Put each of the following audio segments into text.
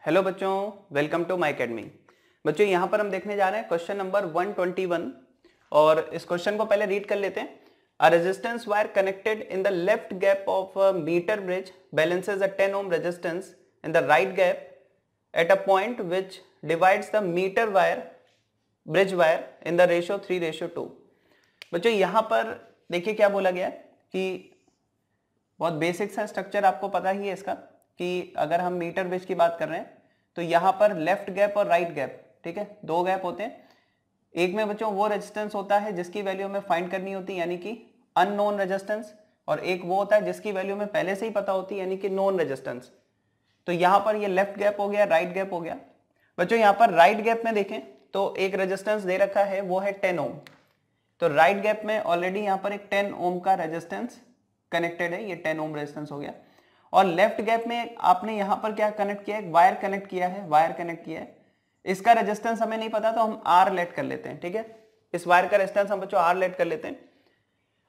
Hello बच्चों, welcome to my academy. बच्चों यहाँ पर हम देखने जा रहे हैं क्वेश्चन नंबर 121 और इस क्वेश्चन को पहले रीड कर लेते हैं। A resistance wire connected in the left gap of a metre bridge balances a 10 ohm resistance in the right gap at a point which divides the metre wire bridge wire in the ratio 3:2। बच्चों यहाँ पर देखिए क्या बोला गया है कि बहुत बेसिक सा स्ट्रक्चर आपको पता ही है इसका, कि अगर हम मीटर ब्रिज की बात कर रहे हैं तो यहाँ पर लेफ्ट गैप और राइट गैप, ठीक है, दो गैप होते हैं। एक में बच्चों वो रेजिस्टेंस होता है जिसकी वैल्यू हमें फाइंड करनी होती है यानी कि अननोन रेजिस्टेंस, और एक वो होता है जिसकी वैल्यू हमें पहले से ही पता होती है यानी कि नोन रेजिस्टेंस। तो यहाँ पर ये लेफ्ट गैप हो गया, राइट गैप हो गया। बच्चों यहाँ पर राइट गैप में देखें तो एक रेजिस्टेंस दे रखा है, वो है 10 ओम। तो राइट गैप में ऑलरेडी यहाँ पर एक 10 ओम का रेजिस्टेंस कनेक्टेड है, ये 10 ओम रेजिस्टेंस हो गया। और लेफ्ट गैप में आपने यहाँ पर क्या कनेक्ट किया है, वायर कनेक्ट किया है, वायर कनेक्ट किया है। इसका रेजिस्टेंस हमें नहीं पता तो हम आर लेट कर लेते हैं, ठीक है। इस वायर का रेजिस्टेंस हम बच्चों आर लेट कर लेते हैं।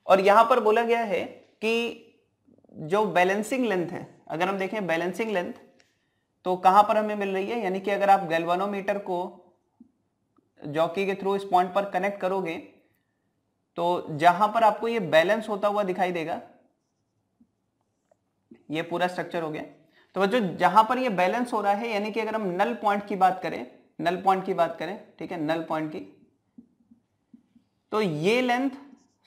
और यहाँ पर बोला गया है कि जो बैलेंसिंग लेंथ है, अगर हम देखें बैलेंसिंग लेंथ तो कहां पर हमें मिल रही है, यानी कि अगर आप गैल्वानोमीटर को जॉकी के थ्रू इस पॉइंट पर कनेक्ट करोगे तो जहां पर आपको ये बैलेंस होता हुआ दिखाई देगा, ये पूरा स्ट्रक्चर हो गया। तो बच्चों जहां पर ये बैलेंस हो रहा है यानी कि अगर हम नल पॉइंट की बात करें, नल पॉइंट की बात करें, ठीक है, नल पॉइंट की, तो ये लेंथ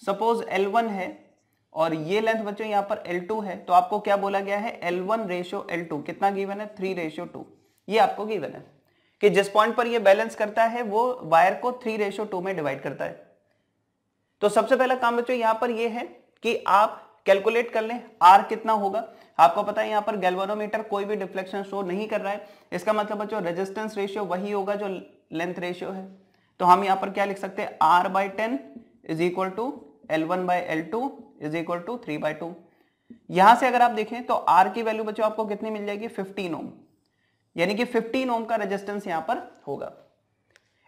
सपोज L1 है और ये लेंथ बच्चों यहां पर L2 है। तो आपको क्या बोला गया है, L1:L2 कितना गिवन है, 3:2। ये आपको गिवन है कि जिस पॉइंट पर ये बैलेंस करता है वो वायर को 3:2 में डिवाइड करता है। तो सबसे पहला काम बच्चों यहां पर ये है कि आप कैलकुलेट कर लें आर कितना होगा। आपको पता है यहां पर गैल्वानोमीटर कोई भी डिफ्लेक्शन शो नहीं कर रहा है, इसका मतलब बच्चों रेजिस्टेंस रेशियो वही होगा जो लेंथ रेशियो है। तो हम यहां पर क्या लिख सकते हैं, R/10 is equal to L1/L2 is equal to 3/2। यहां से अगर आप देखें तो R की वैल्यू बच्चों आपको कितनी मिल जाएगी, 15 ओम, यानी कि 15 ओम का रेजिस्टेंस यहां पर होगा।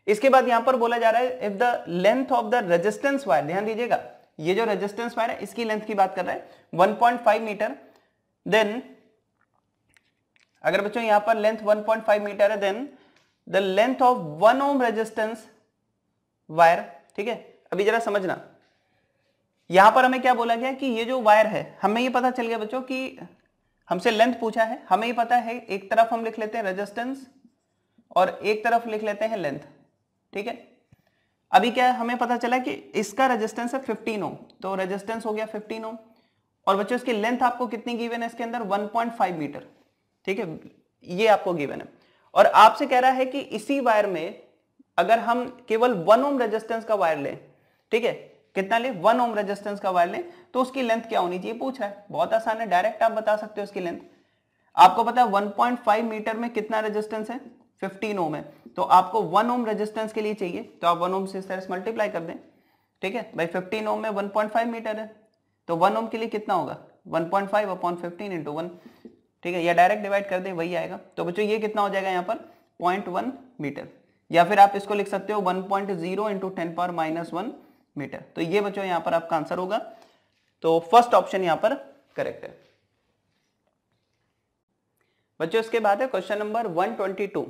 इसके बाद यहां पर बोला जा रहा है if the length of the resistance wire, ध्यान दीजिएगा ये जो रेजिस्टेंस वायर है इसकी लेंथ की बात कर रहा है 1.5 मीटर, देन अगर बच्चों यहां पर लेंथ 1.5 मीटर है then the length of 1 ohm resistance wire, ठीक है। अभी जरा समझना, यहां पर हमें क्या बोला गया कि ये जो वायर है, हमें ये पता चल गया बच्चों कि हमसे लेंथ पूछा है, हमें ये पता है एक तरफ हम लिख लेते हैं रेजिस्टेंस और एक तरफ लिख लेते हैं लेंथ, ठीक है। अभी क्या है, हमें पता चला कि इसका रेजिस्टेंस है 15 ओम, तो रेजिस्टेंस हो गया 15 ओम। और बच्चों इसकी लेंथ आपको कितनी गिवन है इसके अंदर, 1.5 मीटर, ठीक है, ये आपको गिवन है। और आपसे कह रहा है कि इसी वायर में अगर हम केवल 1 ओम रेजिस्टेंस का वायर लें, ठीक है, कितना ले, 1 ओम रेजिस्टेंस का वायर लें, तो उसकी लेंथ क्या होनी चाहिए पूछ रहा है। बहुत आसान है, डायरेक्ट आप बता सकते हो उसकी लेंथ। आपको पता है 1.5 मीटर में कितना रेजिस्टेंस है, 15 ओम है, तो आपको 1 ओम रेजिस्टेंस के लिए चाहिए तो आप 1 ओम से इस तरह से मल्टीप्लाई कर दें, ठीक है भाई। 15 ओम में 1.5 मीटर है तो 1 ओम के लिए कितना होगा, 1.5 अपॉन 15 इंटू 1, ठीक है, या डायरेक्ट डिवाइड कर दे वही आएगा। तो बच्चों ये कितना हो जाएगा यहाँ पर 0.1 मीटर, या फिर आप इसको लिख सकते हो 1.0 इंटू 10⁻⁻1 मीटर। तो ये बच्चों यहाँ पर आपका आंसर होगा। तो फर्स्ट ऑप्शन यहाँ पर करेक्ट है बच्चों। इसके बाद है क्वेश्चन नंबर 122।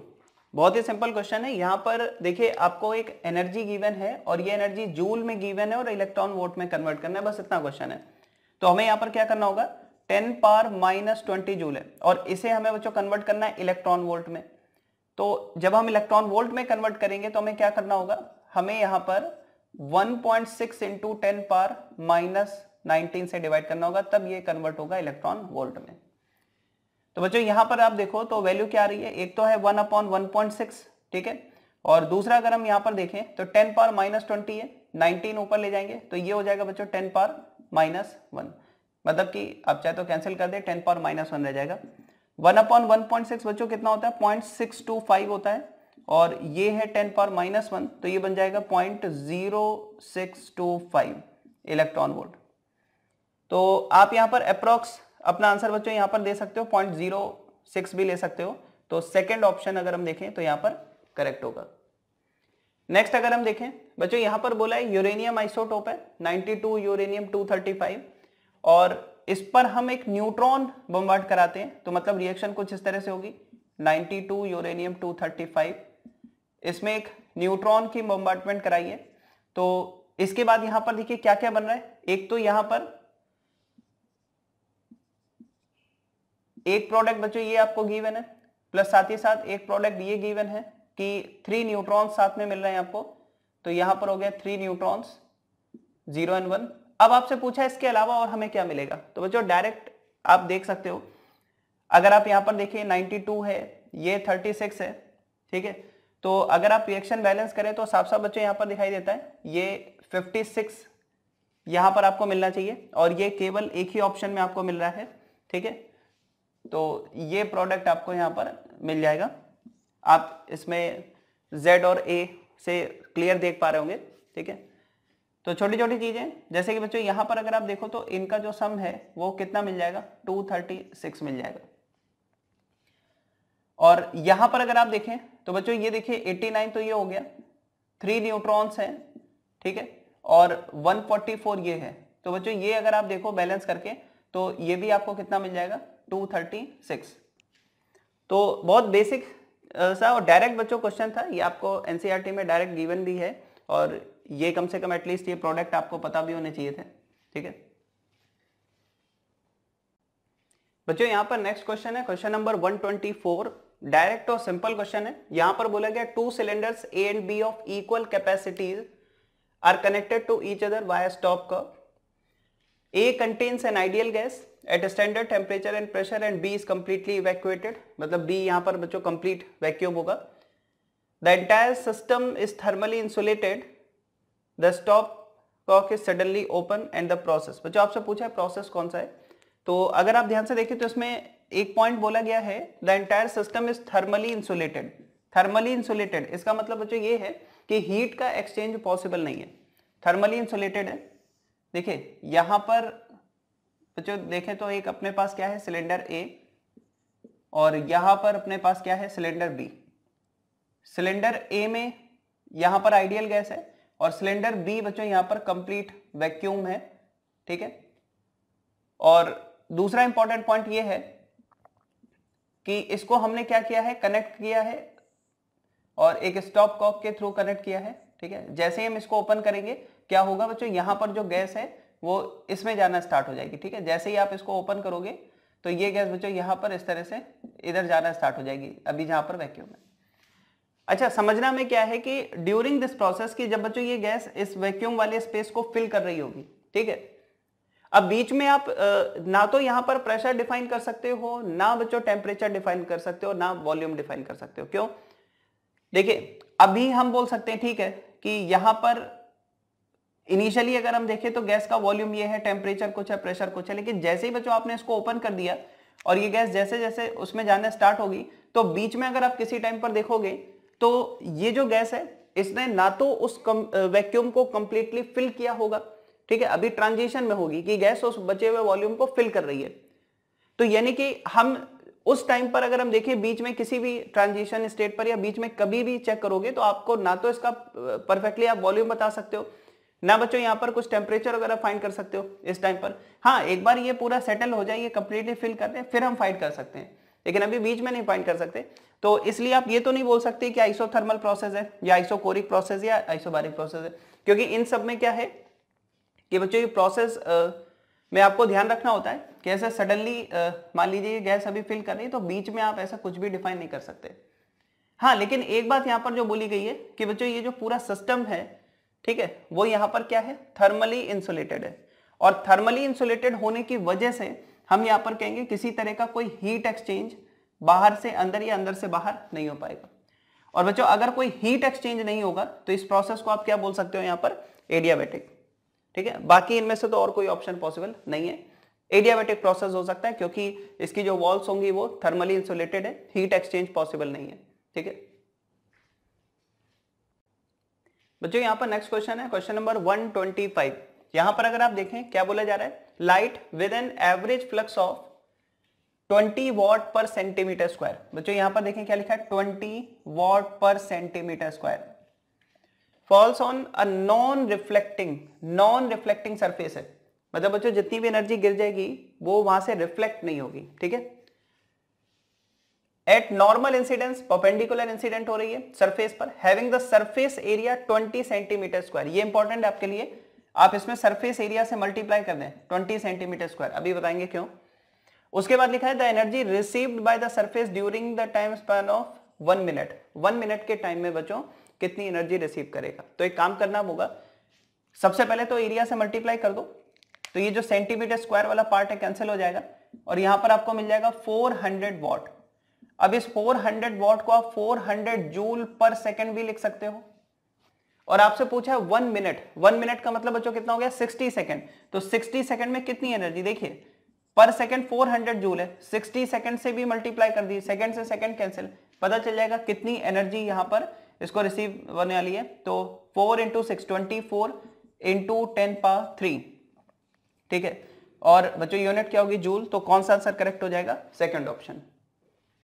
बहुत ही सिंपल क्वेश्चन है। यहाँ पर देखिए आपको एक एनर्जी गिवन है और ये एनर्जी जूल में गिवन है और इलेक्ट्रॉन वोल्ट में कन्वर्ट करना है, बस इतना क्वेश्चन है। तो हमें यहाँ पर क्या करना होगा, 10⁻⁻20 जूल है और इसे हमें बच्चों कन्वर्ट करना है इलेक्ट्रॉन वोल्ट में। तो जब हम इलेक्ट्रॉन वोल्ट में कन्वर्ट करेंगे तो हमें क्या करना होगा, हमें यहाँ पर 1.6 इंटू 10⁻⁻19 से डिवाइड करना होगा, तब ये कन्वर्ट होगा इलेक्ट्रॉन वोल्ट में। तो बच्चों यहां पर आप देखो तो वैल्यू क्या आ रही है, एक तो है 1/1.6, ठीक है, और दूसरा अगर हम यहां पर देखें तो 10⁻⁻20 है, 19 ऊपर ले जाएंगे तो ये हो जाएगा बच्चों 10⁻⁻1, मतलब कि आप चाहे तो कैंसिल कर दे, 10⁻⁻1 रह जाएगा। 1/1.6 बच्चों कितना होता है, 0.625 होता है, और ये है 10⁻⁻1 तो ये बन जाएगा 0.0625 इलेक्ट्रॉन वोल्ट। तो आप यहां पर अप्रोक्स अपना आंसर बच्चों यहां पर दे सकते हो, 0.06 भी ले सकते हो। तो सेकंड ऑप्शन अगर हम देखें तो यहां पर करेक्ट होगा। नेक्स्ट अगर हम देखें बच्चों यहां पर बोला है यूरेनियम आइसोटोप है 92 यूरेनियम 235 और इस पर हम एक न्यूट्रॉन बम्बार्ड कराते हैं, तो मतलब रिएक्शन कुछ इस तरह से होगी। 92 यूरेनियम 235, इसमें एक न्यूट्रॉन की बॉम्बार्डमेंट कराई है। तो इसके बाद यहां पर देखिए क्या क्या बन रहा है। एक तो यहां पर एक प्रोडक्ट बच्चों ये आपको गिवन है, प्लस साथ ही साथ एक प्रोडक्ट ये गिवन है कि 3 न्यूट्रॉन्स साथ में मिल रहे हैं आपको। तो यहां पर हो गया 3 न्यूट्रॉन्स 0 और 1। अब आपसे पूछा इसके अलावा और हमें क्या मिलेगा, तो बच्चों डायरेक्ट आप देख सकते हो। अगर आप यहां पर देखिए 92 है, ये 36 है, ठीक है। तो अगर आप रिएक्शन बैलेंस करें तो साफ साफ बच्चों यहां पर दिखाई देता है ये 56 यहां पर आपको मिलना चाहिए, और ये केवल एक ही ऑप्शन में आपको मिल रहा है, ठीक है। तो ये प्रोडक्ट आपको यहां पर मिल जाएगा। आप इसमें Z और A से क्लियर देख पा रहे होंगे, ठीक है। तो छोटी छोटी चीजें जैसे कि बच्चों यहां पर अगर आप देखो तो इनका जो सम है वो कितना मिल जाएगा, 236 मिल जाएगा। और यहां पर अगर आप देखें तो बच्चों ये देखिए 89 तो ये हो गया, 3 न्यूट्रॉन्स हैं, ठीक है, और 144 ये है। तो बच्चों ये अगर आप देखो बैलेंस करके तो ये भी आपको कितना मिल जाएगा, 236। तो बहुत बेसिक सा और डायरेक्ट बच्चों क्वेश्चन था, ये आपको एनसीईआरटी में डायरेक्ट गिवन भी है, और ये कम से कम एटलीस्ट ये प्रोडक्ट आपको पता भी होने चाहिए थे, ठीक है। बच्चों यहां पर नेक्स्ट क्वेश्चन है क्वेश्चन नंबर 124, डायरेक्ट और सिंपल क्वेश्चन है। यहां पर बोला गया 2 cylinders A and B of equal capacities are connected to each other via stop curve. A contains an ideal gas at a standard temperature and pressure and B is completely evacuated, मतलब B यहां पर बच्चों complete vacuum होगा। The entire system is thermally insulated. The stop cock is suddenly open and the process, बच्चों आपसे पूछा है process कौन सा है। तो अगर आप ध्यान से देखें तो इसमें एक पॉइंट बोला गया है the entire system is thermally insulated. Thermally insulated इसका मतलब बच्चों ये है कि हीट का एक्सचेंज पॉसिबल नहीं है, थर्मली इंसुलेटेड है। देखिए यहां पर बच्चों देखें तो एक अपने पास क्या है, सिलेंडर ए, और यहां पर अपने पास क्या है, सिलेंडर बी। सिलेंडर ए में यहां पर आइडियल गैस है, और सिलेंडर बी बच्चों यहां पर कंप्लीट वैक्यूम है, ठीक है। और दूसरा इंपॉर्टेंट पॉइंट ये है कि इसको हमने क्या किया है, कनेक्ट किया है, और एक स्टॉप कॉक के थ्रू कनेक्ट किया है, ठीक है। जैसे ही हम इसको ओपन करेंगे क्या होगा बच्चों, यहां पर जो गैस है वो इसमें जाना स्टार्ट हो जाएगी, ठीक है। जैसे ही आप इसको ओपन करोगे तो ये गैस बच्चों यहां पर इस तरह से इधर जाना स्टार्ट हो जाएगी, अभी जहां पर वैक्यूम है। अच्छा, समझना में क्या है कि ड्यूरिंग दिस प्रोसेस की जब बच्चों ये गैस इस वैक्यूम वाले स्पेस को फिल कर रही होगी, ठीक है। अब बीच में आप ना तो यहां पर प्रेशर डिफाइन कर सकते हो, ना बच्चों टेम्परेचर डिफाइन कर सकते हो, ना वॉल्यूम डिफाइन कर सकते हो। क्यों? देखिए अभी हम बोल सकते हैं ठीक है कि यहां पर इनिशियली अगर हम देखें तो गैस का वॉल्यूम ये है, टेम्परेचर कुछ है, प्रेशर कुछ है, लेकिन जैसे ही बच्चों आपने इसको ओपन कर दिया और ये गैस जैसे जैसे उसमें जाना स्टार्ट होगी तो बीच में अगर आप किसी टाइम पर देखोगे तो ये जो गैस है इसने ना तो उस वैक्यूम को कंप्लीटली फिल किया होगा, ठीक है, अभी ट्रांजिशन में होगी कि गैस उस बचे हुए वॉल्यूम को फिल कर रही है। तो यानी कि हम उस टाइम पर अगर हम देखें बीच में किसी भी ट्रांजिशन स्टेट पर या बीच में कभी भी चेक करोगे तो आपको ना तो इसका परफेक्टली आप वॉल्यूम बता सकते हो, ना बच्चों यहां पर कुछ टेम्परेचर वगैरह फाइंड कर सकते हो इस टाइम पर। हाँ, एक बार ये पूरा सेटल हो जाए, ये कंप्लीटली फिल कर दे, फिर हम फाइंड कर सकते हैं, लेकिन अभी बीच में नहीं फाइंड कर सकते। तो इसलिए आप ये तो नहीं बोल सकते कि आइसोथर्मल प्रोसेस है या आइसोकोरिक प्रोसेस या आइसोबारिक प्रोसेस है, क्योंकि इन सब में क्या है कि बच्चों ये प्रोसेस में आपको ध्यान रखना होता है कि ऐसे सडनली मान लीजिए गैस अभी फिल कर रही है तो बीच में आप ऐसा कुछ भी डिफाइन नहीं कर सकते। हाँ, लेकिन एक बात यहाँ पर जो बोली गई है कि बच्चों ये जो पूरा सिस्टम है, ठीक है, वो यहाँ पर क्या है, थर्मली इंसुलेटेड है, और थर्मली इंसुलेटेड होने की वजह से हम यहाँ पर कहेंगे किसी तरह का कोई हीट एक्सचेंज बाहर से अंदर या अंदर से बाहर नहीं हो पाएगा। और बच्चों अगर कोई हीट एक्सचेंज नहीं होगा तो इस प्रोसेस को आप क्या बोल सकते हो यहाँ पर, एडियाबैटिक, ठीक है। बाकी इनमें से तो और कोई ऑप्शन पॉसिबल नहीं है, एडियाबैटिक प्रोसेस हो सकता है क्योंकि इसकी जो वॉल्स होंगी वो थर्मली इंसुलेटेड है, हीट एक्सचेंज पॉसिबल नहीं है, ठीक है। बच्चों यहां पर नेक्स्ट क्वेश्चन है क्वेश्चन नंबर 125। यहां पर अगर आप देखें क्या बोला जा रहा है, light with an average flux of 20 what पर सेंटीमीटर स्क्वायर। बच्चों यहां पर देखें क्या लिखा है, 20 वॉट पर centimetre square falls on a non reflecting surface है, मतलब बच्चों जितनी भी एनर्जी गिर जाएगी वो वहां से रिफ्लेक्ट नहीं होगी, ठीक है। Eight normal incidence, perpendicular incident हो रही है सरफेस पर, having the surface area 20 centimetre square. ये इंपॉर्टेंट है आपके लिए, आप इसमें सरफेस एरिया से मल्टीप्लाई कर दें 20 सेंटीमीटर स्क्वायर, अभी बताएंगे क्यों। उसके बाद लिखा है the energy received by the surface during the time span of 1 minute, 1 minute के टाइम में बच्चों कितनी एनर्जी रिसीव करेगा। तो एक काम करना होगा, सबसे पहले तो एरिया से मल्टीप्लाई कर दो, तो ये जो सेंटीमीटर स्क्वायर वाला पार्ट है कैंसिल हो जाएगा और यहां पर आपको मिल जाएगा 400 वॉट। अब इस 400 वॉट को आप 400 जूल पर सेकंड भी लिख सकते हो। और आपसे पूछा है 1 मिनट, 1 मिनट का मतलब बच्चों कितना हो गया 60 सेकंड। तो 60 सेकंड में कितनी एनर्जी, देखिए पर सेकंड 400 जूल है, 60 सेकंड से भी मल्टीप्लाई कर दी, सेकंड से सेकंड कैंसिल, पता चल जाएगा कितनी एनर्जी यहां पर इसको रिसीव होने वाली है। तो 4 इंटू 6 24 इंटू 10 पावर 3, ठीक है। और बच्चों यूनिट क्या होगी जूल, तो कौन सा आंसर करेक्ट हो जाएगा, सेकंड ऑप्शन।